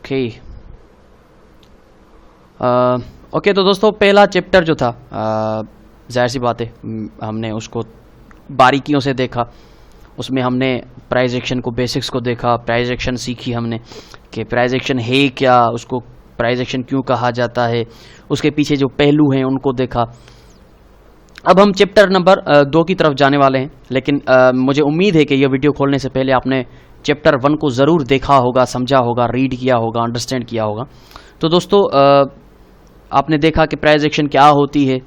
Okay okay, तो दोस्तों पहला चैप्टर जो था, जाहिर सी बात है हमने उसको बारीकियों से देखा। उसमें हमने प्राइस एक्शन को, बेसिक्स को देखा, प्राइस एक्शन सीखी हमने कि प्राइस एक्शन है क्या, उसको प्राइस एक्शन क्यों कहा जाता है, उसके पीछे जो पहलू हैं उनको देखा। अब हम चैप्टर नंबर 2 की तरफ जाने वाले हैं, लेकिन मुझे उम्मीद है कि यह वीडियो खोलने से पहले आपने चैप्टर 1 को ज़रूर देखा होगा, समझा होगा, रीड किया होगा, अंडरस्टैंड किया होगा। तो दोस्तों आपने देखा कि प्राइस एक्शन क्या होती है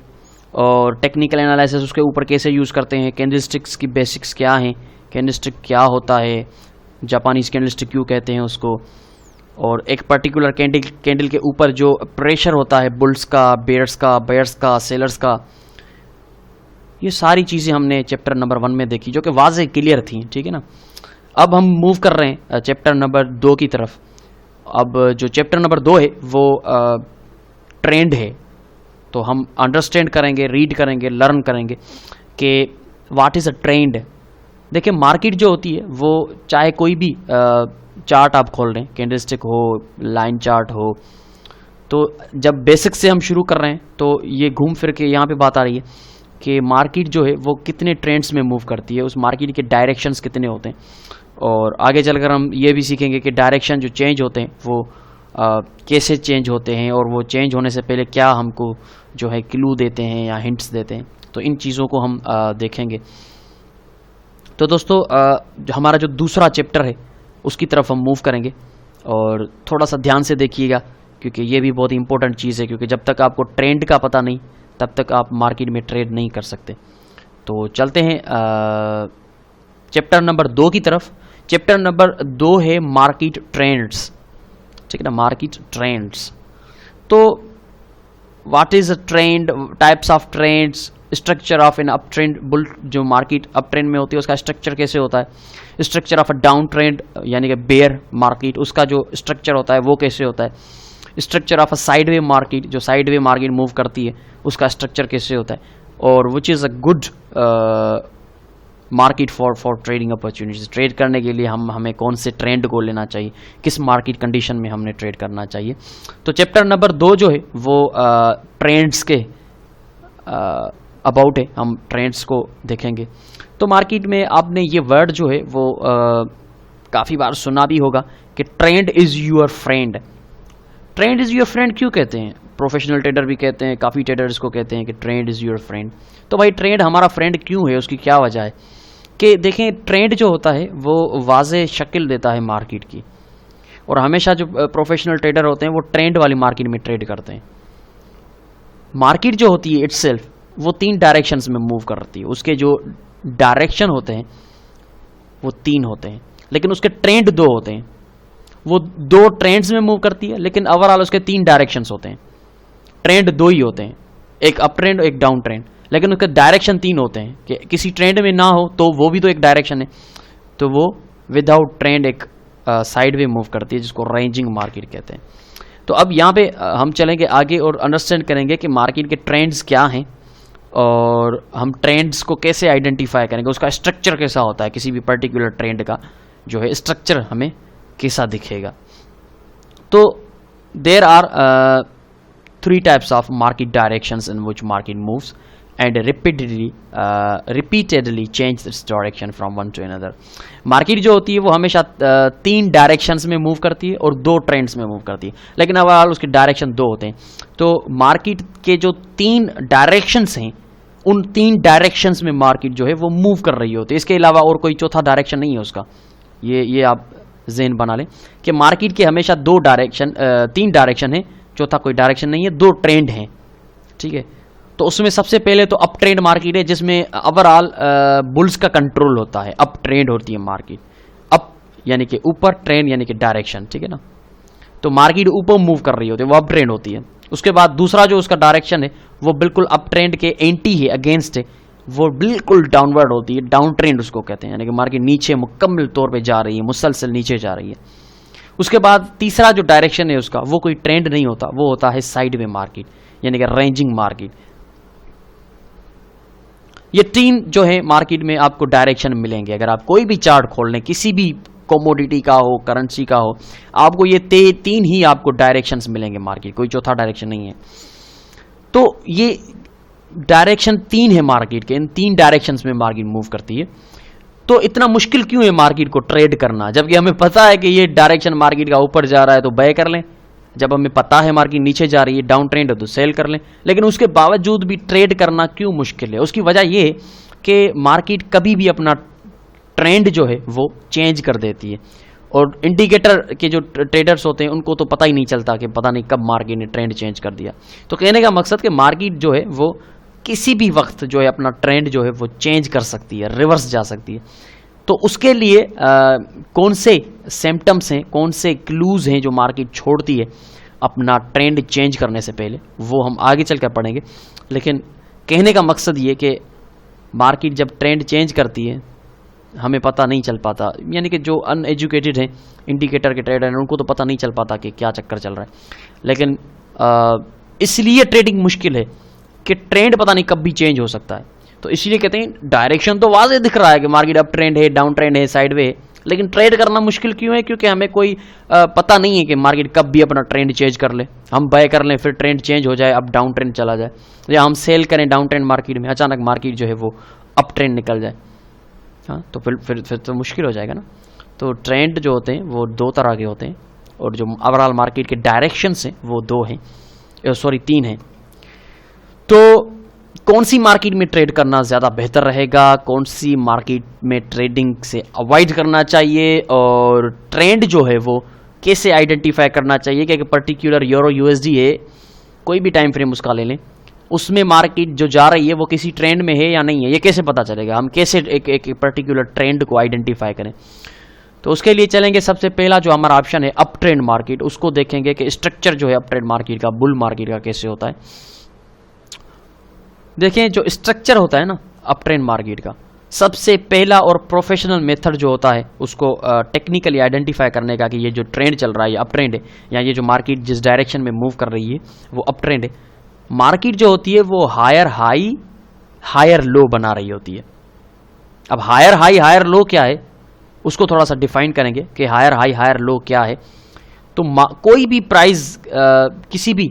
और टेक्निकल एनालिसिस उसके ऊपर कैसे यूज़ करते हैं, कैंडलस्टिक्स की बेसिक्स क्या हैं, कैंडलस्टिक क्या होता है, जापानीज़ कैंडलस्टिक क्यों कहते हैं उसको, और एक पर्टिकुलर कैंडल के ऊपर जो प्रेशर होता है बुल्स का, बेयर्स का, बायर्स का, सेलर्स का, ये सारी चीज़ें हमने चैप्टर नंबर 1 में देखी जो कि वाज़े क्लियर थी। ठीक है ना। अब हम मूव कर रहे हैं चैप्टर नंबर 2 की तरफ। अब जो चैप्टर नंबर 2 है वो ट्रेंड है, तो हम अंडरस्टैंड करेंगे, रीड करेंगे, लर्न करेंगे कि व्हाट इज़ अ ट्रेंड। देखिए मार्केट जो होती है वो चाहे कोई भी चार्ट आप खोल रहे हैं, कैंडलस्टिक हो, लाइन चार्ट हो, तो जब बेसिक से हम शुरू कर रहे हैं तो ये घूम फिर के यहाँ पे बात आ रही है कि मार्केट जो है वो कितने ट्रेंड्स में मूव करती है, उस मार्केट के डायरेक्शंस कितने होते हैं, और आगे चलकर हम ये भी सीखेंगे कि डायरेक्शन जो चेंज होते हैं वो कैसे चेंज होते हैं, और वो चेंज होने से पहले क्या हमको जो है क्लू देते हैं या हिंट्स देते हैं। तो इन चीज़ों को हम देखेंगे। तो दोस्तों हमारा जो दूसरा चैप्टर है उसकी तरफ हम मूव करेंगे, और थोड़ा सा ध्यान से देखिएगा क्योंकि ये भी बहुत इंपॉर्टेंट चीज़ है, क्योंकि जब तक आपको ट्रेंड का पता नहीं तब तक आप मार्केट में ट्रेड नहीं कर सकते। तो चलते हैं चैप्टर नंबर 2 की तरफ। चैप्टर नंबर 2 है मार्केट ट्रेंड्स। ठीक है ना, मार्केट ट्रेंड्स। तो what is a trend, types of trends, structure of an up trend bull, जो मार्केट अप ट्रेंड में होती है उसका स्ट्रक्चर कैसे होता है, structure of a down trend यानी कि बेयर मार्केट, उसका जो स्ट्रक्चर होता है वो कैसे होता है, structure of a sideway market, जो साइडवे मार्केट मूव करती है उसका स्ट्रक्चर कैसे होता है, और which is a good market for trading opportunities. Trade करने के लिए हमें कौन से ट्रेंड को लेना चाहिए, किस मार्केट कंडीशन में हमने ट्रेड करना चाहिए। तो चैप्टर नंबर 2 जो है वो ट्रेंड्स के अबाउट है, हम ट्रेंड्स को देखेंगे। तो मार्केट में आपने ये वर्ड जो है वो काफ़ी बार सुना भी होगा कि trend is your friend. Trend is your friend क्यों कहते हैं? प्रोफेशनल ट्रेडर भी कहते हैं, काफ़ी ट्रेडर्स को कहते हैं कि ट्रेंड इज़ योर फ्रेंड। तो भाई ट्रेंड हमारा फ्रेंड क्यों है, उसकी क्या वजह है? कि देखें ट्रेंड जो होता है वो वाज़े शक्ल देता है मार्केट की, और हमेशा जो प्रोफेशनल ट्रेडर होते हैं वो ट्रेंड वाली मार्केट में ट्रेड करते हैं। मार्केट जो होती है इटसेल्फ वो 3 डायरेक्शंस में मूव करती है, उसके जो डायरेक्शन होते हैं वो 3 होते हैं, लेकिन उसके ट्रेंड 2 होते हैं। वो 2 ट्रेंड्स में मूव करती है, लेकिन ओवरऑल उसके 3 डायरेक्शंस होते हैं। ट्रेंड 2 ही होते हैं, एक अप ट्रेंड और एक डाउन ट्रेंड, लेकिन उसके डायरेक्शन 3 होते हैं कि किसी ट्रेंड में ना हो तो वो भी तो एक डायरेक्शन है, तो वो विदाउट ट्रेंड एक साइडवे मूव करती है, जिसको रेंजिंग मार्केट कहते हैं। तो अब यहाँ पे हम चलेंगे आगे और अंडरस्टैंड करेंगे कि मार्केट के ट्रेंड्स क्या हैं, और हम ट्रेंड्स को कैसे आइडेंटिफाई करेंगे, उसका स्ट्रक्चर कैसा होता है, किसी भी पर्टिकुलर ट्रेंड का जो है स्ट्रक्चर हमें कैसा दिखेगा। तो there are 3 types of market directions in which market moves and repeatedly change its direction from one to another। Market जो होती है वो हमेशा 3 डायरेक्शंस में मूव करती है और 2 ट्रेंड्स में मूव करती है, लेकिन ओवरऑल उसके डायरेक्शन 2 होते हैं। तो मार्केट के जो 3 डायरेक्शंस हैं उन 3 डायरेक्शंस में मार्केट जो है वो मूव कर रही होती है, इसके अलावा और कोई चौथा डायरेक्शन नहीं है उसका। ये आप ज़हन बना लें कि मार्केट के हमेशा 3 डायरेक्शन है, चौथा कोई डायरेक्शन नहीं है, 2 ट्रेंड हैं। ठीक है, तो उसमें सबसे पहले तो अप ट्रेंड मार्केट है, जिसमें ओवरऑल बुल्स का कंट्रोल होता है। अप ट्रेंड होती है मार्केट, अप यानी कि ऊपर, ट्रेंड यानी कि डायरेक्शन। ठीक है ना, तो मार्केट ऊपर मूव कर रही होती है, वो अप ट्रेंड होती है। उसके बाद दूसरा जो उसका डायरेक्शन है वो बिल्कुल अप ट्रेंड के एंटी है, अगेंस्ट है, वो बिल्कुल डाउनवर्ड होती है, डाउन ट्रेंड उसको कहते हैं, यानी कि मार्केट नीचे मुकम्मल तौर पे जा रही है, मुसलसल नीचे जा रही है। उसके बाद तीसरा जो डायरेक्शन है उसका वो कोई ट्रेंड नहीं होता, वो होता है साइडवे मार्केट यानी कि रेंजिंग मार्केट। ये 3 जो है मार्केट में आपको डायरेक्शन मिलेंगे। अगर आप कोई भी चार्ट खोल लें, किसी भी कमोडिटी का हो, करेंसी का हो, आपको ये तीन ही आपको डायरेक्शंस मिलेंगे मार्केट, कोई चौथा डायरेक्शन नहीं है। तो ये डायरेक्शन तीन है मार्केट के, इन तीन डायरेक्शंस में मार्केट मूव करती है। तो इतना मुश्किल क्यों है मार्केट को ट्रेड करना, जबकि हमें पता है कि ये डायरेक्शन मार्केट का ऊपर जा रहा है तो बाय कर लें, जब हमें पता है मार्केट नीचे जा रही है, डाउन ट्रेंड है तो सेल कर लें। लेकिन उसके बावजूद भी ट्रेड करना क्यों मुश्किल है? उसकी वजह ये कि मार्केट कभी भी अपना ट्रेंड जो है वो चेंज कर देती है, और इंडिकेटर के जो ट्रेडर्स होते हैं उनको तो पता ही नहीं चलता कि पता नहीं कब मार्केट ने ट्रेंड चेंज कर दिया। तो कहने का मकसद कि मार्केट जो है वो किसी भी वक्त जो है अपना ट्रेंड जो है वो चेंज कर सकती है, रिवर्स जा सकती है। तो उसके लिए कौन से सिम्टम्स हैं, कौन से क्लूज हैं जो मार्केट छोड़ती है अपना ट्रेंड चेंज करने से पहले, वो हम आगे चलकर पढ़ेंगे। लेकिन कहने का मकसद ये कि मार्केट जब ट्रेंड चेंज करती है हमें पता नहीं चल पाता, यानी कि जो अनएजुकेटेड हैं इंडिकेटर के ट्रेडर हैं उनको तो पता नहीं चल पाता कि क्या चक्कर चल रहा है। लेकिन इसलिए ट्रेडिंग मुश्किल है कि ट्रेंड पता नहीं कब भी चेंज हो सकता है। तो इसलिए कहते हैं डायरेक्शन तो वाज़ेह दिख रहा है कि मार्केट अप ट्रेंड है, डाउन ट्रेंड है, साइडवे है, लेकिन ट्रेड करना मुश्किल क्यों है? क्योंकि हमें कोई पता नहीं है कि मार्केट कब भी अपना ट्रेंड चेंज कर ले। हम बाय कर लें फिर ट्रेंड चेंज हो जाए, अब डाउन ट्रेंड चला जाए, या हम सेल करें डाउन ट्रेंड मार्केट में, अचानक मार्केट जो है वो अप ट्रेंड निकल जाए। हाँ, तो फिर तो मुश्किल हो जाएगा ना। तो ट्रेंड जो होते हैं वो दो तरह के होते हैं, और जो ओवरऑल मार्केट के डायरेक्शंस हैं वो तीन हैं। तो कौन सी मार्केट में ट्रेड करना ज़्यादा बेहतर रहेगा, कौन सी मार्केट में ट्रेडिंग से अवॉइड करना चाहिए, और ट्रेंड जो है वो कैसे आइडेंटिफाई करना चाहिए कि एक पर्टिकुलर यूरो यूएसडी है, कोई भी टाइम फ्रेम उसका ले लें, उसमें मार्केट जो जा रही है वो किसी ट्रेंड में है या नहीं है, ये कैसे पता चलेगा? हम कैसे एक पर्टिकुलर ट्रेंड को आइडेंटिफाई करें? तो उसके लिए चलेंगे, सबसे पहला जो हमारा ऑप्शन है अप ट्रेंड मार्केट, उसको देखेंगे कि स्ट्रक्चर जो है अप ट्रेंड मार्केट का, बुल मार्केट का कैसे होता है। देखें, जो स्ट्रक्चर होता है ना अप ट्रेंड मार्केट का, सबसे पहला और प्रोफेशनल मेथड जो होता है उसको टेक्निकली आइडेंटिफाई करने का कि ये जो ट्रेंड चल रहा है ये अप ट्रेंड है, या ये जो मार्केट जिस डायरेक्शन में मूव कर रही है वो अप ट्रेंड है। मार्केट जो होती है वो हायर हाई हायर लो बना रही होती है। अब हायर हाई हायर लो क्या है उसको थोड़ा सा डिफाइन करेंगे कि हायर हाई हायर लो क्या है। तो कोई भी प्राइस, किसी भी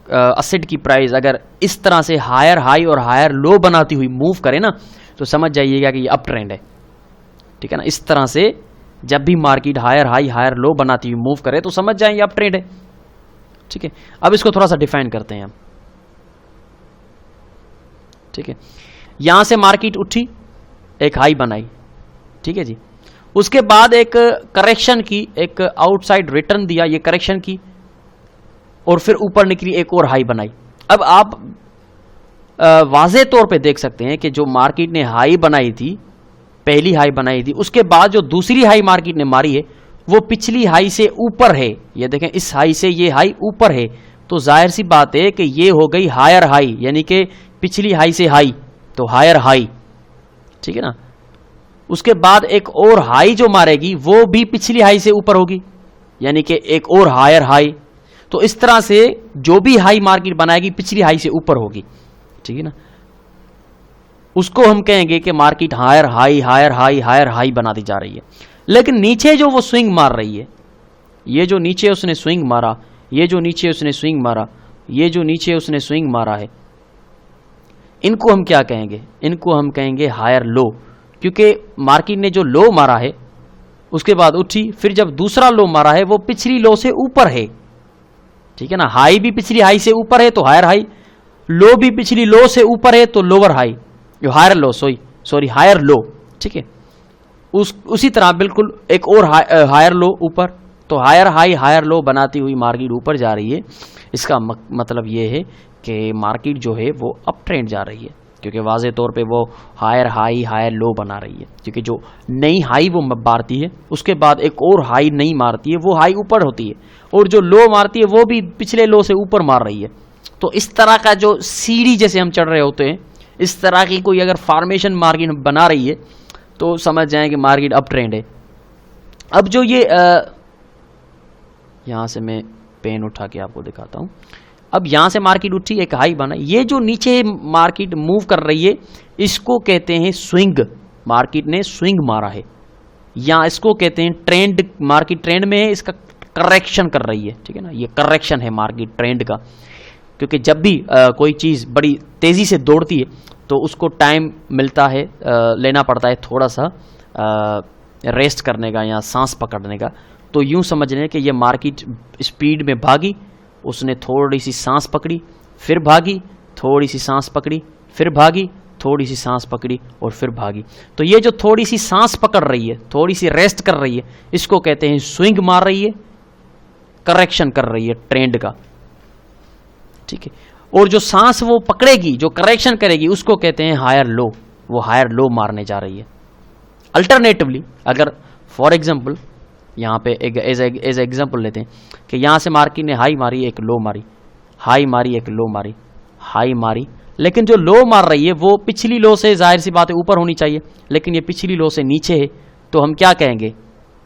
असेट की प्राइस अगर इस तरह से हायर हाई और हायर लो बनाती हुई मूव करे ना, तो समझ जाइएगा कि ये अप ट्रेंड है। ठीक है ना, इस तरह से जब भी market higher high higher low बनाती हुई मूव करे तो समझ जाए ये अप ट्रेंड है। ठीक है, अब इसको थोड़ा सा डिफाइन करते हैं हम। ठीक है, यहां से मार्केट उठी, एक हाई बनाई, ठीक है जी, उसके बाद एक करेक्शन की, एक आउटसाइड रिटर्न दिया, ये करेक्शन की, और फिर ऊपर निकली एक और हाई बनाई। अब आप वाज़े तौर पे देख सकते हैं कि जो मार्केट ने हाई बनाई थी, पहली हाई बनाई थी, उसके बाद जो दूसरी हाई मार्केट ने मारी है वो पिछली हाई से ऊपर है। ये देखें, इस हाई से ये हाई ऊपर है, तो जाहिर सी बात है कि ये हो गई हायर हाई, यानी कि पिछली हाई से हाई, तो हायर हाई। ठीक है ना, उसके बाद एक और हाई जो मारेगी वो भी पिछली हाई से ऊपर होगी, यानी कि एक और हायर हाई। तो इस तरह से जो भी हाई मार्केट बनाएगी पिछली हाई से ऊपर होगी। ठीक है ना, उसको हम कहेंगे कि market higher high higher high higher high बनाती जा रही है। लेकिन नीचे जो वो स्विंग मार रही है, ये जो नीचे उसने स्विंग मारा, ये जो नीचे उसने स्विंग मारा, ये जो नीचे उसने स्विंग मारा है, इनको हम क्या कहेंगे? इनको हम कहेंगे हायर लो, क्योंकि मार्केट ने जो लो मारा है उसके बाद उठी, फिर जब दूसरा लो मारा है वो पिछली लो से ऊपर है। ठीक है ना, हाई भी पिछली हाई से ऊपर है तो हायर हाई, लो भी पिछली लो से ऊपर है तो लोअर हाई, जो higher low, sorry higher low. ठीक है, उसी तरह बिल्कुल एक और हायर लो ऊपर, तो हायर हाई हायर लो बनाती हुई मार्केट ऊपर जा रही है। इसका मतलब ये है कि मार्केट जो है वो अप ट्रेंड जा रही है, क्योंकि वाज़े तौर पे वो हायर हाई हायर लो बना रही है, क्योंकि जो नई हाई वो मारती है उसके बाद एक और हाई नहीं मारती है, वो हाई ऊपर होती है, और जो लो मारती है वो भी पिछले लो से ऊपर मार रही है। तो इस तरह का जो सीढ़ी जैसे हम चढ़ रहे होते हैं, इस तरह की कोई अगर फॉर्मेशन मार्केट बना रही है तो समझ जाएं कि मार्केट अप ट्रेंड है। अब जो ये यहाँ से मैं पेन उठा के आपको दिखाता हूँ। अब यहाँ से मार्केट उठी, एक हाई बना, ये जो नीचे मार्केट मूव कर रही है इसको कहते हैं स्विंग। मार्केट ने स्विंग मारा है, या इसको कहते हैं ट्रेंड, मार्केट ट्रेंड में है, इसका करेक्शन कर रही है, ठीक है ना, ये करेक्शन है मार्केट ट्रेंड का। क्योंकि जब भी कोई चीज़ बड़ी तेज़ी से दौड़ती है तो उसको टाइम मिलता है, लेना पड़ता है थोड़ा सा रेस्ट करने का या सांस पकड़ने का। तो यूं समझ लें कि ये मार्केट स्पीड में भागी, उसने थोड़ी सी सांस पकड़ी, फिर भागी, थोड़ी सी सांस पकड़ी, फिर भागी, थोड़ी सी सांस पकड़ी और फिर भागी। तो ये जो थोड़ी सी सांस पकड़ रही है, थोड़ी सी रेस्ट कर रही है, इसको कहते हैं स्विंग मार रही है, करेक्शन कर रही है ट्रेंड का, ठीक है। और जो सांस वो पकड़ेगी, जो करेक्शन करेगी, उसको कहते हैं हायर लो, वो हायर लो मारने जा रही है। अल्टरनेटिवली अगर फॉर एग्जांपल यहाँ पे एज एग्जांपल लेते हैं कि यहाँ से मार्केट ने हाई मारी, एक लो मारी, हाई मारी, एक लो मारी, हाई मारी, लेकिन जो लो मार रही है वो पिछली लो से जाहिर सी बात है ऊपर होनी चाहिए, लेकिन ये पिछली लो से नीचे है। तो हम क्या कहेंगे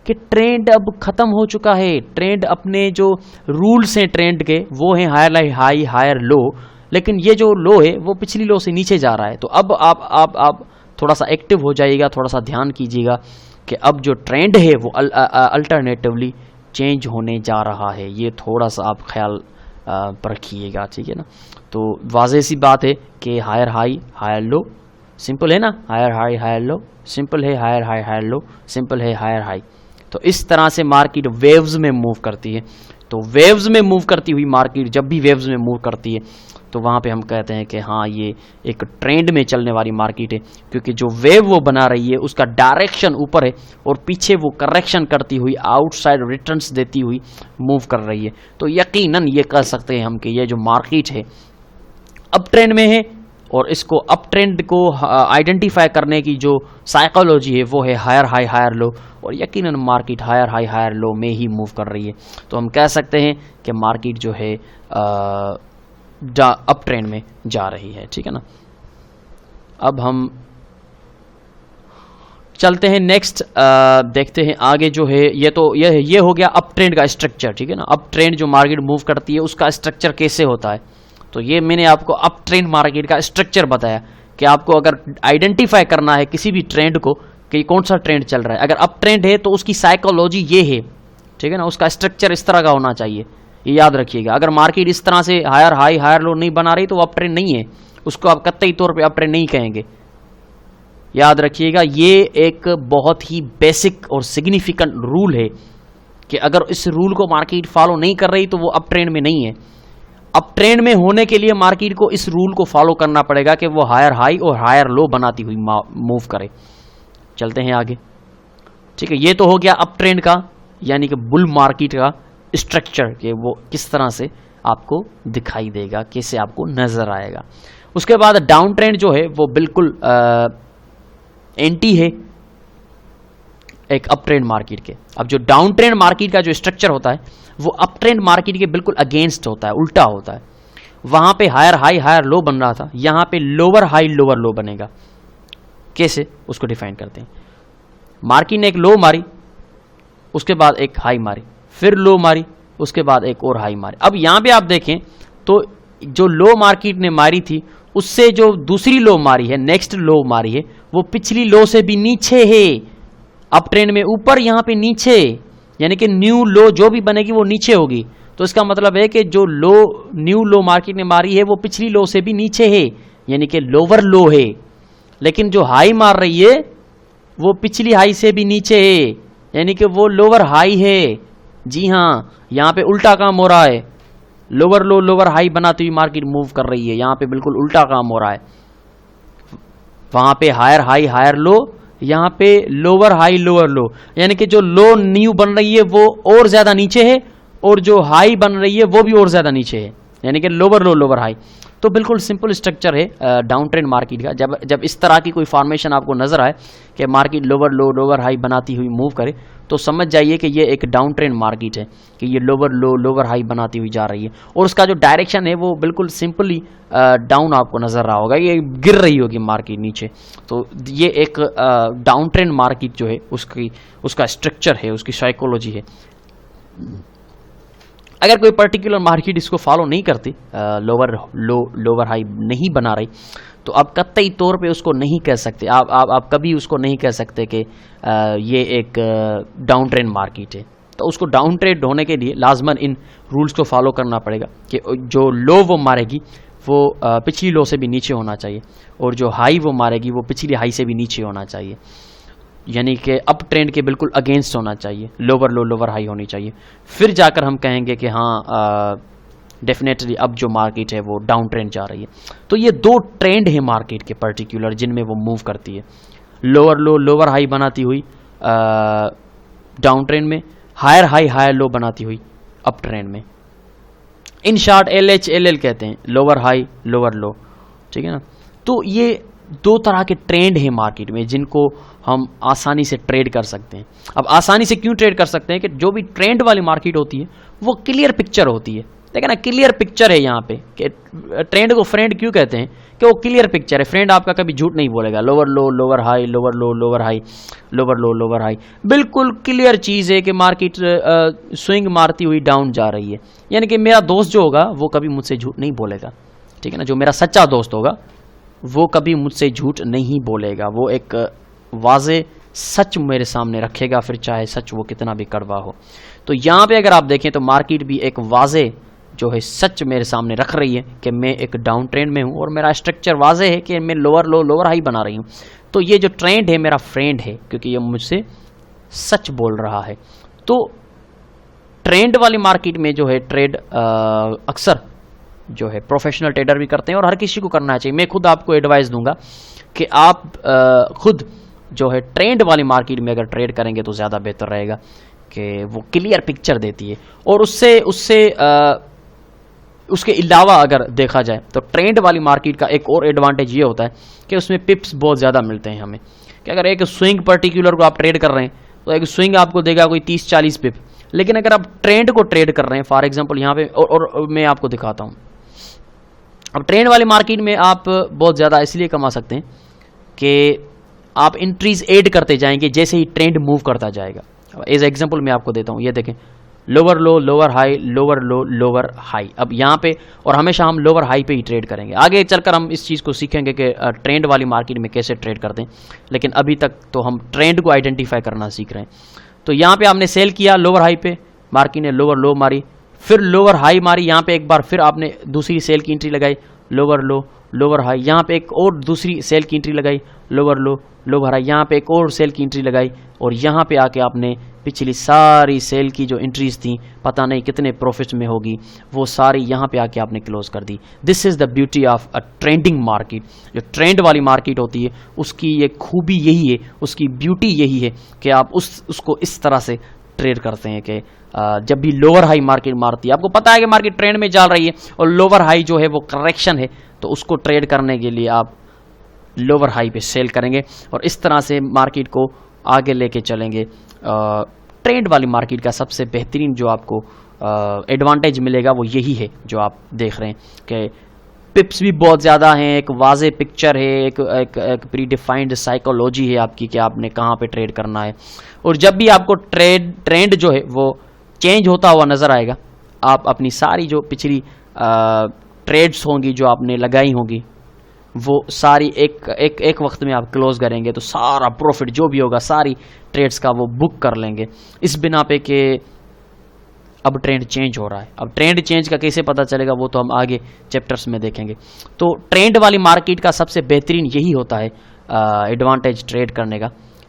कि ट्रेंड अब खत्म हो चुका है, ट्रेंड अपने जो रूल्स हैं ट्रेंड के वो हैं हायर हाई हायर लो, लेकिन ये जो लो है वो पिछली लो से नीचे जा रहा है। तो अब आप थोड़ा सा एक्टिव हो जाइएगा, थोड़ा सा ध्यान कीजिएगा कि अब जो ट्रेंड है वो अल्टरनेटिवली चेंज होने जा रहा है। ये थोड़ा सा आप ख्याल रखिएगा, ठीक है ना। तो वाज़ेह सी बात है कि higher high higher low, simple है ना, higher high higher low, simple है, higher high higher low, simple है, हायर हाई। तो इस तरह से मार्केट वेव्स में मूव करती है। तो वेव्स में मूव करती हुई मार्केट जब भी वेव्स में मूव करती है तो वहाँ पे हम कहते हैं कि हाँ ये एक ट्रेंड में चलने वाली मार्केट है, क्योंकि जो वेव वो बना रही है उसका डायरेक्शन ऊपर है और पीछे वो करेक्शन करती हुई आउटसाइड रिटर्न्स देती हुई मूव कर रही है। तो यकीनन ये कह सकते हैं हम कि ये जो मार्केट है अप ट्रेंड में है, और इसको अप ट्रेंड को आइडेंटिफाई करने की जो साइकोलॉजी है वो है हायर हाई हायर लो, और यकीनन market higher high higher low में ही मूव कर रही है। तो हम कह सकते हैं कि मार्केट जो है अप ट्रेंड में जा रही है, ठीक है ना। अब हम चलते हैं नेक्स्ट, देखते हैं आगे जो है ये हो गया अप ट्रेंड का स्ट्रक्चर, ठीक है ना। अप ट्रेंड जो मार्केट मूव करती है उसका स्ट्रक्चर कैसे होता है, तो ये मैंने आपको अप ट्रेंड मार्केट का स्ट्रक्चर बताया कि आपको अगर आइडेंटिफाई करना है किसी भी ट्रेंड को कि कौन सा ट्रेंड चल रहा है, अगर अप ट्रेंड है तो उसकी साइकोलॉजी ये है, ठीक है ना, उसका स्ट्रक्चर इस तरह का होना चाहिए, ये याद रखिएगा। अगर मार्केट इस तरह से हायर हाई हायर लो नहीं बना रही तो वो अप ट्रेंड नहीं है, उसको आप कतई तौर पे अप ट्रेंड नहीं कहेंगे, याद रखिएगा। ये एक बहुत ही बेसिक और सिग्निफिकेंट रूल है कि अगर इस रूल को मार्केट फॉलो नहीं कर रही तो वो अप ट्रेंड में नहीं है। अप ट्रेंड में होने के लिए मार्केट को इस रूल को फॉलो करना पड़ेगा कि वो हायर हाई और हायर लो बनाती हुई मूव करे। चलते हैं आगे, ठीक है। ये तो हो गया अप ट्रेंड का यानी कि बुल मार्केट का स्ट्रक्चर कि वो किस तरह से आपको दिखाई देगा, कैसे आपको नजर आएगा। उसके बाद डाउन ट्रेंड जो है वो बिल्कुल एंटी है एक अप ट्रेंड मार्केट के। अब जो डाउन ट्रेंड मार्केट का जो स्ट्रक्चर होता है वो अप ट्रेंड मार्केट के बिल्कुल अगेंस्ट होता है, उल्टा होता है। वहां पे हायर हाई हायर लो बन रहा था, यहां पे लोअर हाई लोअर लो बनेगा। कैसे, उसको डिफाइन करते हैं। मार्केट ने एक लो मारी, उसके बाद एक हाई मारी, फिर लो मारी, उसके बाद एक और हाई मारी। अब यहां पे आप देखें तो जो लो मार्केट ने मारी थी उससे जो दूसरी लो मारी है, नेक्स्ट लो मारी है, वो पिछली लो से भी नीचे है। अप ट्रेंड में ऊपर, यहां पे नीचे, यानी कि न्यू लो जो भी बनेगी वो नीचे होगी। तो इसका मतलब है कि जो लो न्यू लो मार्केट ने मारी है वो पिछली लो से भी नीचे है, यानी कि लोअर लो है। लेकिन जो हाई मार रही है वो पिछली हाई से भी नीचे है, यानी कि वो लोअर हाई है। जी हाँ, यहां पे उल्टा काम हो रहा है, लोअर लो लोअर हाई बनाती हुई मार्केट मूव कर रही है, यहां पे बिल्कुल उल्टा काम हो रहा है। वहां पे हायर हाई हायर लो, यहां पे लोअर हाई लोअर लो, यानी कि जो लो न्यू बन रही है वो और ज्यादा नीचे है और जो हाई बन रही है वो भी और ज्यादा नीचे है, यानी कि लोअर लो लोअर हाई। तो बिल्कुल सिंपल स्ट्रक्चर है डाउन ट्रेंड मार्केट का। जब इस तरह की कोई फॉर्मेशन आपको नजर आए कि market lower low lower high बनाती हुई मूव करे तो समझ जाइए कि ये एक डाउन ट्रेंड मार्केट है, कि ये लोअर लो लोअर हाई बनाती हुई जा रही है और उसका जो डायरेक्शन है वो बिल्कुल सिंपली डाउन आपको नजर रहा होगा, ये गिर रही होगी मार्केट नीचे। तो ये एक डाउन ट्रेंड मार्केट जो है उसका स्ट्रक्चर है, उसकी साइकोलॉजी है। अगर कोई पर्टिकुलर मार्केट इसको फॉलो नहीं करती, लोअर लो लोअर हाई नहीं बना रही, तो आप कतई तौर पे उसको नहीं कह सकते, आप कभी उसको नहीं कह सकते कि ये एक डाउन ट्रेंड मार्केट है। तो उसको डाउन ट्रेंड होने के लिए लाजमन इन रूल्स को फॉलो करना पड़ेगा कि जो लो वो मारेगी वो पिछली लो से भी नीचे होना चाहिए, और जो हाई वो मारेगी वो पिछली हाई से भी नीचे होना चाहिए, यानी कि अप ट्रेंड के बिल्कुल अगेंस्ट होना चाहिए, लोअर लो लोअर हाई होनी चाहिए। फिर जाकर हम कहेंगे कि हाँ डेफिनेटली अब जो मार्केट है वो डाउन ट्रेंड जा रही है। तो ये दो ट्रेंड है मार्केट के पर्टिकुलर जिनमें वो मूव करती है, लोअर लो लोअर हाई बनाती हुई डाउन ट्रेंड में, हायर हाई हायर लो बनाती हुई अप ट्रेंड में। इन शॉर्ट LHLL कहते हैं, लोअर हाई लोअर लो, ठीक है ना। तो ये दो तरह के ट्रेंड है मार्केट में जिनको हम आसानी से ट्रेड कर सकते हैं। अब आसानी से क्यों ट्रेड कर सकते हैं कि जो भी ट्रेंड वाली मार्केट होती है वो क्लियर पिक्चर होती है, देखा ना, क्लियर पिक्चर है यहाँ पे कि ट्रेंड को फ्रेंड क्यों कहते हैं कि वो क्लियर पिक्चर है। फ्रेंड आपका कभी झूठ नहीं बोलेगा, lower low lower high lower low lower high lower low lower high, बिल्कुल क्लियर चीज़ है कि मार्केट स्विंग मारती हुई डाउन जा रही है। यानी कि मेरा दोस्त जो होगा वो कभी मुझसे झूठ नहीं बोलेगा, ठीक है ना। जो मेरा सच्चा दोस्त होगा वो कभी मुझसे झूठ नहीं बोलेगा, वो एक वाज़े सच मेरे सामने रखेगा, फिर चाहे सच वो कितना भी कड़वा हो। तो यहाँ पे अगर आप देखें तो मार्केट भी एक वाज़े जो है सच मेरे सामने रख रही है कि मैं एक डाउन ट्रेंड में हूँ और मेरा स्ट्रक्चर वाज़े है कि मैं लोअर लो लोअर हाई बना रही हूँ। तो ये जो ट्रेंड है मेरा फ्रेंड है क्योंकि ये मुझसे सच बोल रहा है। तो ट्रेंड वाली मार्केट में जो है ट्रेड अक्सर जो है प्रोफेशनल ट्रेडर भी करते हैं और हर किसी को करना चाहिए। मैं खुद आपको एडवाइस दूंगा कि आप खुद जो है ट्रेंड वाली मार्केट में अगर ट्रेड करेंगे तो ज़्यादा बेहतर रहेगा कि वो क्लियर पिक्चर देती है। और उसके अलावा अगर देखा जाए तो ट्रेंड वाली मार्केट का एक और एडवांटेज ये होता है कि उसमें पिप्स बहुत ज़्यादा मिलते हैं हमें, कि अगर एक स्विंग पर्टिकुलर को आप ट्रेड कर रहे हैं तो एक स्विंग आपको देगा कोई 30-40 पिप, लेकिन अगर आप ट्रेंड को ट्रेड कर रहे हैं फॉर एग्जांपल यहाँ पे और मैं आपको दिखाता हूँ। अब ट्रेंड वाली मार्केट में आप बहुत ज़्यादा इसलिए कमा सकते हैं कि आप एंट्रीज ऐड करते जाएंगे जैसे ही ट्रेंड मूव करता जाएगा। एज एग्जांपल मैं आपको देता हूँ, ये देखें lower low lower high lower low lower high. अब यहाँ पे और हमेशा हम लोअर हाई पे ही ट्रेड करेंगे। आगे चलकर हम इस चीज़ को सीखेंगे कि ट्रेंड वाली मार्केट में कैसे ट्रेड करते हैं, लेकिन अभी तक तो हम ट्रेंड को आइडेंटिफाई करना सीख रहे हैं। तो यहाँ पे आपने सेल किया लोअर हाई पे, मार्केट ने लोअर लो मारी, फिर लोअर हाई मारी, यहाँ पे एक बार फिर आपने दूसरी सेल की एंट्री लगाई, लोअर लो लोअर हाई, यहाँ पे एक और दूसरी सेल की एंट्री लगाई, लोअर लो लोअर हाई, यहाँ पे एक और सेल की एंट्री लगाई, और यहाँ पे आके आपने पिछली सारी सेल की जो एंट्रीज थी पता नहीं कितने प्रॉफिट्स में होगी वो सारी यहाँ पे आके आपने क्लोज कर दी। This is the beauty of a trending market. जो ट्रेंड वाली मार्केट होती है उसकी ये खूबी यही है, उसकी ब्यूटी यही है कि आप उसको इस तरह से ट्रेड करते हैं कि जब भी लोअर हाई मार्केट मारती है, आपको पता है कि मार्केट ट्रेंड में चल रही है और लोअर हाई जो है वो करेक्शन है, तो उसको ट्रेड करने के लिए आप लोअर हाई पे सेल करेंगे और इस तरह से मार्केट को आगे लेके चलेंगे। ट्रेंड वाली मार्केट का सबसे बेहतरीन जो आपको एडवांटेज मिलेगा वो यही है जो आप देख रहे हैं कि पिप्स भी बहुत ज़्यादा हैं, एक वाज़े पिक्चर है, एक प्री डिफाइंड साइकोलॉजी है आपकी कि आपने कहाँ पे ट्रेड करना है। और जब भी आपको ट्रेंड जो है वो चेंज होता हुआ नज़र आएगा, आप अपनी सारी जो पिछली ट्रेड्स होंगी जो आपने लगाई होंगी वो सारी एक वक्त में आप क्लोज करेंगे तो सारा प्रॉफिट जो भी होगा सारी ट्रेड्स का वो बुक कर लेंगे, इस बिना पे कि अब ट्रेंड चेंज हो रहा है। अब ट्रेंड चेंज का कैसे पता चलेगा वो तो हम आगे चैप्टर्स में देखेंगे। तो ट्रेंड वाली मार्केट का सबसे बेहतरीन यही होता है एडवांटेज ट्रेड करने का,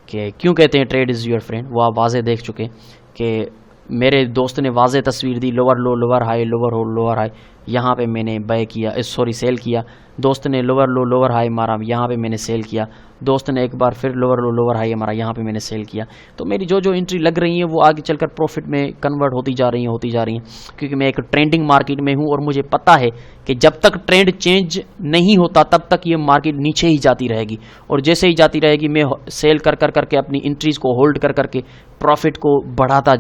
कि क्यों कहते हैं ट्रेड इज़ योर फ्रेंड। वो आप वाज़े देख चुके कि मेरे दोस्त ने वाज़े तस्वीर दी, lower low lower high lower low lower high, यहाँ पे मैंने बाय किया, सेल किया। दोस्त ने लोअर लो लोअर हाई मारा, यहाँ पे मैंने सेल किया। दोस्त ने एक बार फिर लोअर लो लोअर हाई मारा, यहाँ पे मैंने सेल किया। तो मेरी जो जो एंट्री लग रही है वो आगे चलकर प्रॉफिट में कन्वर्ट होती जा रही हैं क्योंकि मैं एक ट्रेंडिंग मार्केट में हूँ और मुझे पता है कि जब तक ट्रेंड चेंज नहीं होता तब तक ये मार्केट नीचे ही जाती रहेगी, और जैसे ही जाती रहेगी मैं सेल कर करके अपनी एंट्रीज को होल्ड कर करके प्रॉफिट को बढ़ाता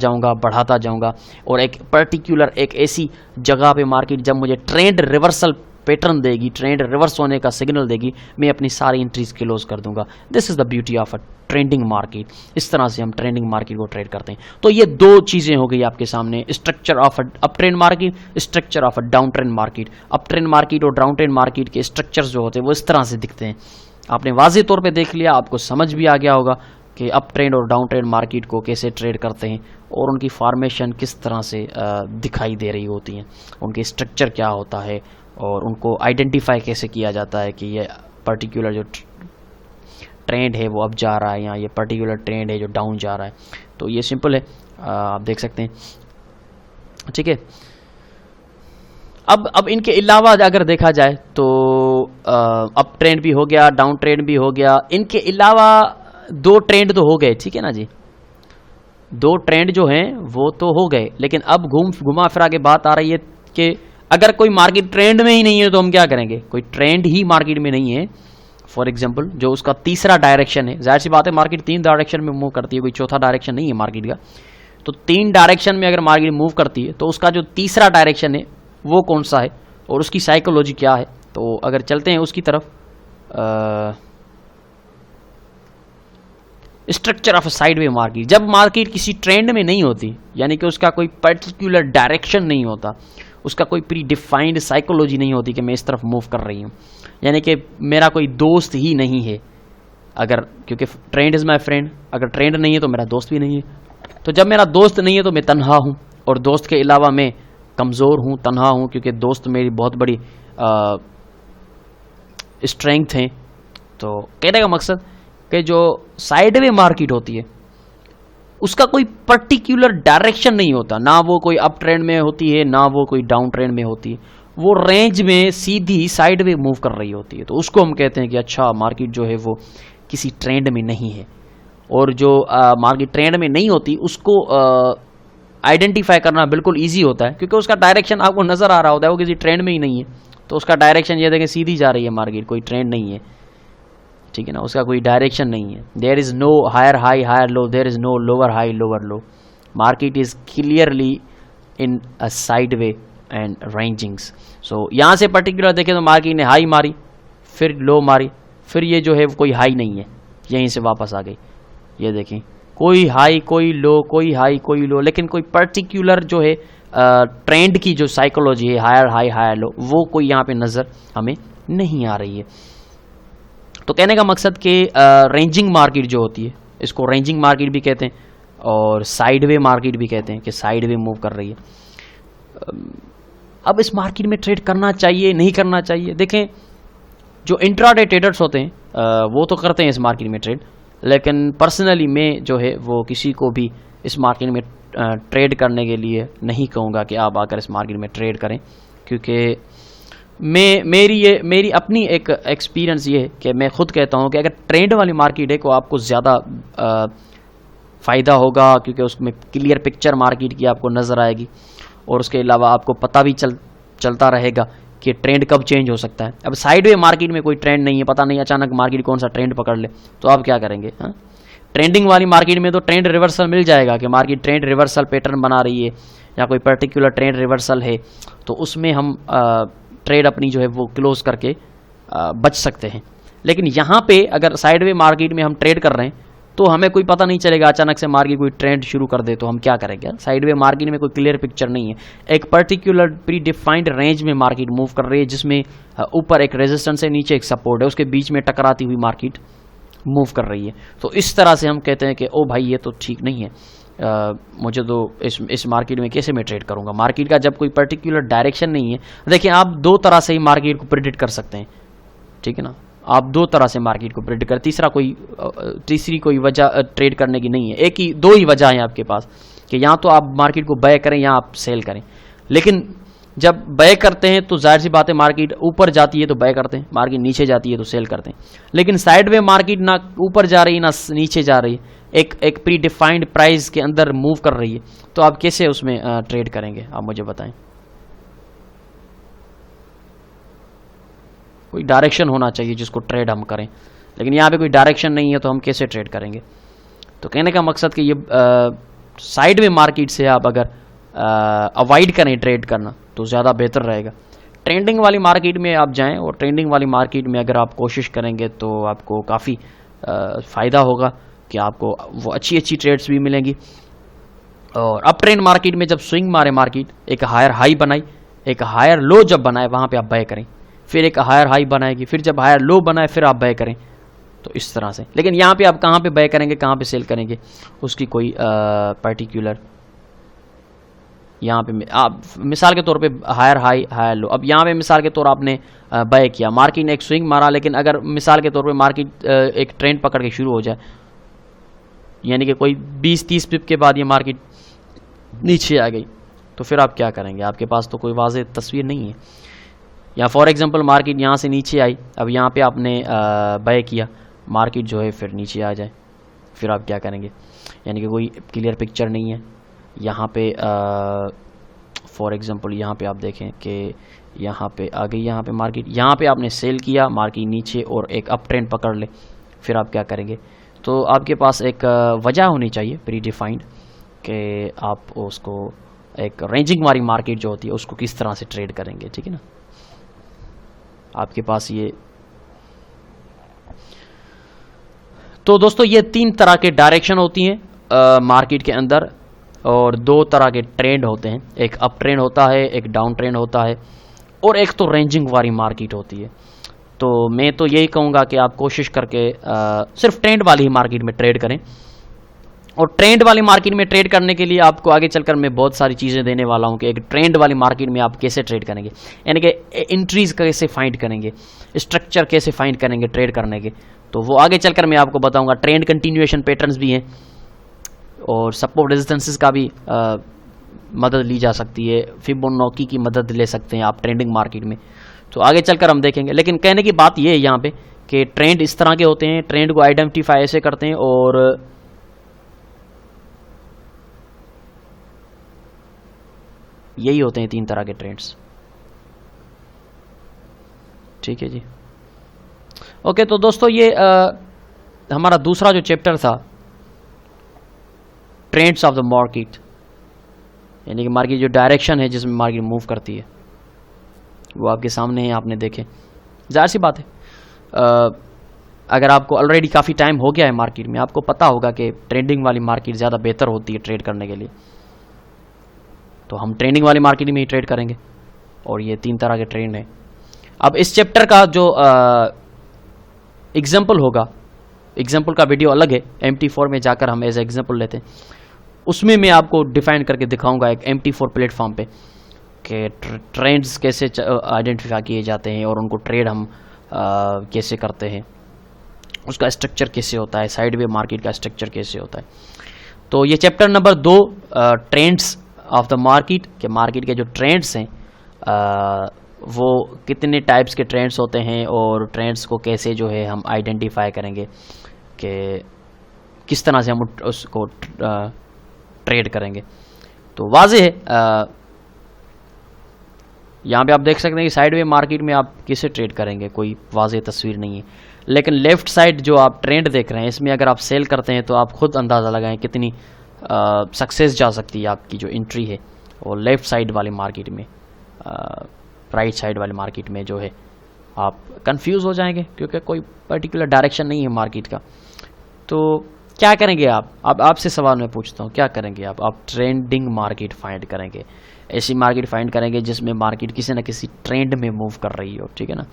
जाऊँगा और एक पर्टिकुलर एक ऐसी जगह पे मार्केट जब मुझे ट्रेंड रिवर्सल पैटर्न देगी, ट्रेंड रिवर्स होने का सिग्नल देगी, मैं अपनी सारी एंट्रीज क्लोज कर दूंगा। This is the beauty of a trending market. इस तरह से हम ट्रेंडिंग मार्केट को ट्रेड करते हैं। तो ये दो चीजें हो गई आपके सामने, structure of up trend market, structure of a down trend market. Up trend market और डाउन ट्रेंड मार्केट के स्ट्रक्चर्स जो होते हैं वो इस तरह से दिखते हैं। आपने वाज़ेह तौर पे देख लिया, आपको समझ भी आ गया होगा कि अप ट्रेंड और डाउन ट्रेंड मार्केट को कैसे ट्रेड करते हैं और उनकी फॉर्मेशन किस तरह से दिखाई दे रही होती हैं, उनके स्ट्रक्चर क्या होता है और उनको आइडेंटिफाई कैसे किया जाता है कि ये पर्टिकुलर जो ट्रेंड है वो अप जा रहा है या ये पर्टिकुलर ट्रेंड है जो डाउन जा रहा है। तो ये सिंपल है, आप देख सकते हैं। ठीक है, अब इनके अलावा अगर देखा जाए तो अप ट्रेंड भी हो गया, डाउन ट्रेंड भी हो गया, इनके अलावा दो ट्रेंड तो हो गए, ठीक है ना जी, दो ट्रेंड जो हैं वो तो हो गए। लेकिन अब घुमा फिरा के बात आ रही है कि अगर कोई मार्केट ट्रेंड में ही नहीं है तो हम क्या करेंगे। कोई ट्रेंड ही मार्केट में नहीं है, फॉर एग्जांपल जो उसका तीसरा डायरेक्शन है, जाहिर सी बात है मार्केट 3 डायरेक्शन में मूव करती है, कोई चौथा डायरेक्शन नहीं है मार्केट का। तो 3 डायरेक्शन में अगर मार्केट मूव करती है तो उसका जो तीसरा डायरेक्शन है वो कौन सा है और उसकी साइकोलॉजी क्या है। तो अगर चलते हैं उसकी तरफ, स्ट्रक्चर ऑफ साइडवे मार्केट। जब मार्केट किसी ट्रेंड में नहीं होती, यानी कि उसका कोई पर्टिकुलर डायरेक्शन नहीं होता, उसका कोई प्री डिफाइंड साइकोलॉजी नहीं होती कि मैं इस तरफ मूव कर रही हूँ, यानी कि मेरा कोई दोस्त ही नहीं है अगर, क्योंकि ट्रेंड इज़ माई फ्रेंड, अगर ट्रेंड नहीं है तो मेरा दोस्त भी नहीं है। तो जब मेरा दोस्त नहीं है तो मैं तन्हा हूँ और दोस्त के अलावा मैं कमज़ोर हूँ, तन्हा हूँ, क्योंकि दोस्त मेरी बहुत बड़ी स्ट्रेंथ है। तो कहने का मकसद कि जो साइडवे मार्केट होती है उसका कोई पर्टिकुलर डायरेक्शन नहीं होता, ना वो कोई अप ट्रेंड में होती है ना वो कोई डाउन ट्रेंड में होती है, वो रेंज में सीधी साइडवे मूव कर रही होती है। तो उसको हम कहते हैं कि अच्छा मार्केट जो है वो किसी ट्रेंड में नहीं है। और जो मार्केट ट्रेंड में नहीं होती उसको आइडेंटिफाई करना बिल्कुल ईजी होता है, क्योंकि उसका डायरेक्शन आपको नज़र आ रहा होता है, वो किसी ट्रेंड में ही नहीं है। तो उसका डायरेक्शन ये देखें सीधी जा रही है मार्केट, कोई ट्रेंड नहीं है, ठीक है ना, उसका कोई डायरेक्शन नहीं है। There is no higher high higher low, there is no lower high lower low. Market is clearly in a side way and rangings. So यहाँ से पर्टिकुलर देखें तो मार्केट ने हाई मारी, फिर लो मारी, फिर ये जो है कोई हाई नहीं है, यहीं से वापस आ गई। ये देखें कोई हाई कोई लो, कोई हाई कोई लो, लेकिन कोई पर्टिकुलर जो है ट्रेंड की जो साइकोलॉजी है, हायर हाई हायर लो, वो कोई यहाँ पे नज़र हमें नहीं आ रही है। तो कहने का मकसद कि रेंजिंग मार्केट जो होती है, इसको रेंजिंग मार्केट भी कहते हैं और साइडवे मार्केट भी कहते हैं कि साइडवे मूव कर रही है। अब इस मार्केट में ट्रेड करना चाहिए नहीं करना चाहिए, देखें जो इंट्राडे ट्रेडर्स होते हैं वो तो करते हैं इस मार्केट में ट्रेड, लेकिन पर्सनली मैं जो है वो किसी को भी इस मार्केट में ट्रेड करने के लिए नहीं कहूँगा कि आप आकर इस मार्केट में ट्रेड करें, क्योंकि मेरी अपनी एक एक्सपीरियंस ये है कि मैं खुद कहता हूँ कि अगर ट्रेंड वाली मार्केट है तो आपको ज़्यादा फ़ायदा होगा, क्योंकि उसमें क्लियर पिक्चर मार्केट की आपको नज़र आएगी और उसके अलावा आपको पता भी चलता रहेगा कि ट्रेंड कब चेंज हो सकता है। अब साइडवे मार्केट में कोई ट्रेंड नहीं है, पता नहीं अचानक मार्केट कौन सा ट्रेंड पकड़ ले, तो आप क्या करेंगे। हाँ, ट्रेंडिंग वाली मार्केट में तो ट्रेंड रिवर्सल मिल जाएगा कि मार्केट ट्रेंड रिवर्सल पैटर्न बना रही है या कोई पर्टिकुलर ट्रेंड रिवर्सल है, तो उसमें हम ट्रेड अपनी जो है वो क्लोज करके बच सकते हैं। लेकिन यहाँ पे अगर साइडवे मार्केट में हम ट्रेड कर रहे हैं तो हमें कोई पता नहीं चलेगा, अचानक से मार्केट कोई ट्रेंड शुरू कर दे तो हम क्या करेंगे। साइडवे मार्केट में कोई क्लियर पिक्चर नहीं है, एक पर्टिकुलर प्री डिफाइंड रेंज में मार्केट मूव कर रही है, जिसमें ऊपर एक रेजिस्टेंस है, नीचे एक सपोर्ट है, उसके बीच में टकराती हुई मार्केट मूव कर रही है। तो इस तरह से हम कहते हैं कि ओ भाई ये तो ठीक नहीं है, मुझे तो इस मार्केट में कैसे मैं ट्रेड करूंगा। मार्केट का जब कोई पर्टिकुलर डायरेक्शन नहीं है, देखिए आप दो तरह से ही मार्केट को प्रेडिक्ट कर सकते हैं, ठीक है ना, आप दो तरह से मार्केट को प्रेडिक्ट कर, तीसरी कोई वजह ट्रेड करने की नहीं है, दो ही वजह है आपके पास कि या तो आप मार्केट को बाय करें या आप सेल करें। लेकिन जब बाय करते हैं तो जाहिर सी बात है मार्केट ऊपर जाती है तो बाय करते हैं, मार्केट नीचे जाती है तो सेल करते हैं। लेकिन साइडवे मार्केट ना ऊपर जा रही ना नीचे जा रही, एक प्री डिफाइंड प्राइस के अंदर मूव कर रही है, तो आप कैसे उसमें ट्रेड करेंगे, आप मुझे बताएं। कोई डायरेक्शन होना चाहिए जिसको ट्रेड हम करें, लेकिन यहाँ पे कोई डायरेक्शन नहीं है तो हम कैसे ट्रेड करेंगे। तो कहने का मकसद कि ये साइडवे मार्केट से आप अगर अवॉइड करें ट्रेड करना तो ज़्यादा बेहतर रहेगा। ट्रेंडिंग वाली मार्केट में आप जाएं, और ट्रेंडिंग वाली मार्केट में अगर आप कोशिश करेंगे तो आपको काफ़ी फ़ायदा होगा कि आपको वो अच्छी अच्छी ट्रेड्स भी मिलेंगी। और अप ट्रेंड मार्केट में जब स्विंग मारे मार्केट, एक हायर हाई बनाई, एक हायर लो जब बनाए वहाँ पे आप बाय करें, फिर एक हायर हाई बनाएगी, फिर जब हायर लो बनाए फिर आप बाय करें, तो इस तरह से। लेकिन यहाँ पे आप कहाँ पे बाय करेंगे, कहाँ पे सेल करेंगे, उसकी कोई पर्टिकुलर, यहाँ पे आप मिसाल के तौर पे हायर हाई हायर लो, अब यहाँ पे मिसाल के तौर आपने बाय किया, मार्केट ने एक स्विंग मारा, लेकिन अगर मिसाल के तौर पे मार्केट एक ट्रेंड पकड़ के शुरू हो जाए, यानी कि कोई 20-30 पिप के बाद ये मार्केट नीचे आ गई, तो फिर आप क्या करेंगे? आपके पास तो कोई वाज़ेह तस्वीर नहीं है। या फॉर एग्जांपल मार्केट यहाँ से नीचे आई, अब यहाँ पे आपने बाय किया, मार्केट जो है फिर नीचे आ जाए, फिर आप क्या करेंगे? यानी कि कोई क्लियर पिक्चर नहीं है। यहाँ पे फॉर एग्जांपल यहाँ पे आप देखें कि यहाँ पे आ गई, यहाँ पे मार्केट, यहाँ पे आपने सेल किया, मार्केट नीचे और एक अप ट्रेंड पकड़ ले, फिर आप क्या करेंगे? तो आपके पास एक वजह होनी चाहिए प्री डिफाइंड कि आप उसको एक रेंजिंग वाली मार्केट जो होती है उसको किस तरह से ट्रेड करेंगे, ठीक है ना। आपके पास ये, तो दोस्तों ये 3 तरह के डायरेक्शन होती हैं मार्केट के अंदर, और 2 तरह के ट्रेंड होते हैं, एक अप ट्रेंड होता है, एक डाउन ट्रेंड होता है, और एक तो रेंजिंग वाली मार्केट होती है। तो मैं तो यही कहूँगा कि आप कोशिश करके सिर्फ ट्रेंड वाली ही मार्केट में ट्रेड करें। और ट्रेंड वाली मार्केट में ट्रेड करने के लिए आपको आगे चलकर मैं बहुत सारी चीज़ें देने वाला हूं कि एक ट्रेंड वाली मार्केट में आप कैसे ट्रेड करेंगे, यानी कि एंट्रीज कैसे फाइंड करेंगे, स्ट्रक्चर कैसे फाइंड करेंगे ट्रेड करने के, तो वो आगे चलकर मैं आपको बताऊंगा। ट्रेंड कंटिन्यूएशन पैटर्न्स भी हैं और सपोर्ट रेजिस्टेंसेस का भी मदद ली जा सकती है, फिबोनाची की मदद ले सकते हैं आप ट्रेंडिंग मार्केट में, तो आगे चलकर हम देखेंगे। लेकिन कहने की बात यह है यहाँ पे कि ट्रेंड इस तरह के होते हैं, ट्रेंड को आइडेंटिफाई ऐसे करते हैं, और यही होते हैं 3 तरह के ट्रेंड्स, ठीक है जी। ओके, तो दोस्तों ये हमारा दूसरा जो चैप्टर था, ट्रेंड्स ऑफ द मार्केट, यानी कि मार्केट जो डायरेक्शन है जिसमें मार्केट मूव करती है, वो आपके सामने है, आपने देखे। जाहिर सी बात है अगर आपको ऑलरेडी काफ़ी टाइम हो गया है मार्केट में, आपको पता होगा कि ट्रेंडिंग वाली मार्केट ज़्यादा बेहतर होती है ट्रेड करने के लिए, तो हम ट्रेंडिंग वाली मार्केट में ही ट्रेड करेंगे। और ये 3 तरह के ट्रेंड हैं। अब इस चैप्टर का जो एग्जाम्पल होगा, एग्जाम्पल का वीडियो अलग है, MT4 में जाकर हम एज एग्जाम्पल लेते हैं, उसमें मैं आपको डिफाइन करके दिखाऊंगा एक MT4 प्लेटफॉर्म पे कि ट्रेंड्स कैसे आइडेंटिफाई किए जाते हैं और उनको ट्रेड हम कैसे करते हैं, उसका स्ट्रक्चर कैसे होता है, साइडवे मार्केट का स्ट्रक्चर कैसे होता है। तो ये chapter number 2 trends of the market, के मार्केट के जो ट्रेंड्स हैं वो कितने टाइप्स के ट्रेंड्स होते हैं और ट्रेंड्स को कैसे जो है हम आइडेंटिफाई करेंगे कि किस तरह से हम उसको ट्रेड करेंगे। तो वाज़ेह है यहाँ पे आप देख सकते हैं कि साइडवे मार्केट में आप कैसे ट्रेड करेंगे, कोई वाज़ेह तस्वीर नहीं है। लेकिन लेफ़्ट साइड जो आप ट्रेंड देख रहे हैं, इसमें अगर आप सेल करते हैं तो आप खुद अंदाज़ा लगाएं कितनी सक्सेस जा सकती है आपकी जो एंट्री है। और लेफ़्ट साइड वाली मार्केट में, राइट साइड वाली मार्केट में जो है आप कंफ्यूज हो जाएंगे क्योंकि कोई पर्टिकुलर डायरेक्शन नहीं है मार्केट का। तो क्या करेंगे आप? अब आपसे सवाल मैं पूछता हूँ, क्या करेंगे आप? आप ट्रेंडिंग मार्केट फाइंड करेंगे, ऐसी मार्केट फाइंड करेंगे जिसमें मार्केट किसी न किसी ट्रेंड में मूव कर रही हो, ठीक है ना।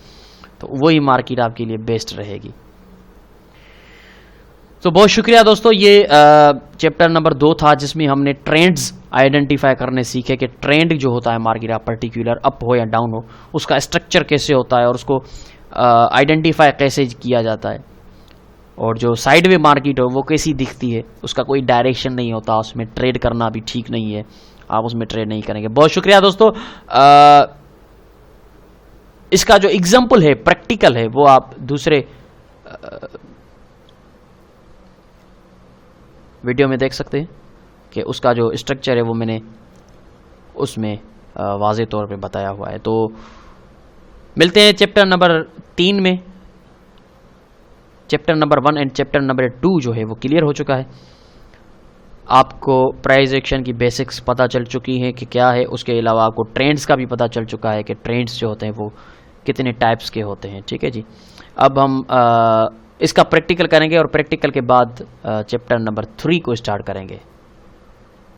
तो वही मार्केट आपके लिए बेस्ट रहेगी। तो बहुत शुक्रिया दोस्तों, ये चैप्टर नंबर 2 था जिसमें हमने ट्रेंड्स आइडेंटिफाई करने सीखे कि ट्रेंड जो होता है मार्केट का पर्टिकुलर अप हो या डाउन हो, उसका स्ट्रक्चर कैसे होता है और उसको आइडेंटिफाई कैसे किया जाता है। और जो साइडवे मार्केट हो वो कैसी दिखती है, उसका कोई डायरेक्शन नहीं होता, उसमें ट्रेड करना भी ठीक नहीं है, आप उसमें ट्रेड नहीं करेंगे। बहुत शुक्रिया दोस्तों। इसका जो एग्जाम्पल है, प्रैक्टिकल है, वो आप दूसरे वीडियो में देख सकते हैं कि उसका जो स्ट्रक्चर है वो मैंने उसमें वाज़ेह तौर पे बताया हुआ है। तो मिलते हैं चैप्टर नंबर 3 में। Chapter number 1 and chapter number 2 जो है वो क्लियर हो चुका है। आपको प्राइस एक्शन की बेसिक्स पता चल चुकी हैं कि क्या है। उसके अलावा आपको ट्रेंड्स का भी पता चल चुका है कि ट्रेंड्स जो होते हैं वो कितने टाइप्स के होते हैं। ठीक है जी। अब हम इसका प्रैक्टिकल करेंगे और प्रैक्टिकल के बाद चैप्टर नंबर 3 को स्टार्ट करेंगे।